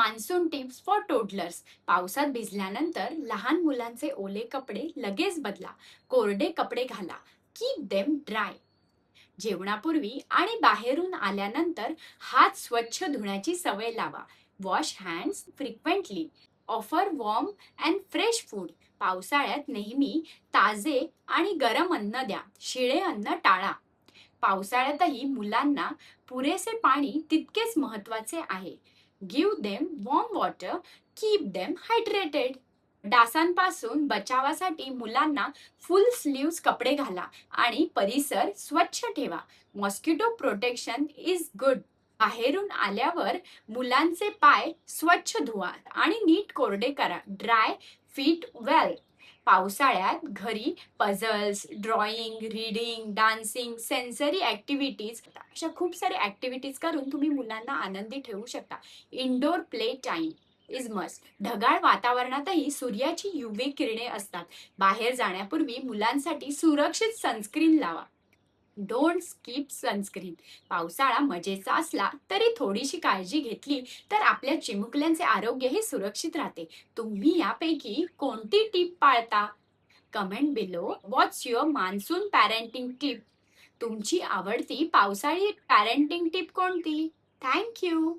Monsoon tips for toddlers. पावसात भिजल्यानंतर लहान मुलांचे ओले कपडे लगेच बदला. कोरडे कपडे घाला. Keep them dry. जेवणापूर्वी आणि बाहेरून आल्यानंतर हात स्वच्छ धुण्याची सवय लावा. Wash hands frequently. Offer warm and fresh food. पावसाळ्यात नेहमी ताजे आणि गरम अन्न द्या. शिळे अन्न टाळा. पावसाळ्यातही मुलांना पुरेसे पाणी तितकेच महत्वाचे आहे. Give them warm water. Keep them hydrated. डासांपासून बचावासाठी मुलांना फुल स्लीव्स कपडे घाला आणि परिसर स्वच्छ ठेवा. Mosquito protection is good. बाहेरून आल्यावर मुलांचे पाय स्वच्छ धुवा आणि नीट कोरडे करा. ड्राय फीट वेल. पावसाळ्यात घरी puzzles, drawing, reading, dancing, sensory activities अशा खूप साऱ्या ऍक्टिव्हिटीज करून तुम्ही मुलांना आनंदी ठेवू शकता. Indoor play time is must. ढगाळ वातावरणातही सूर्याची यूव्ही किरणे असतात. बाहेर जाण्यापूर्वी मुलांसाठी सुरक्षित सनस्क्रीन लावा. Don't skip sunscreen. पावसाळा मजेचा असला तरी थोडीशी काळजी घेतली तर आपल्या चिमुकल्यांचे आरोग्यही सुरक्षित राहते. तुम्ही यापैकी कोणती टीप पाळता? Comment below. What's your monsoon parenting tip? तुमची आवडती पावसाळी पॅरेंटिंग टिप कोणती? Thank you.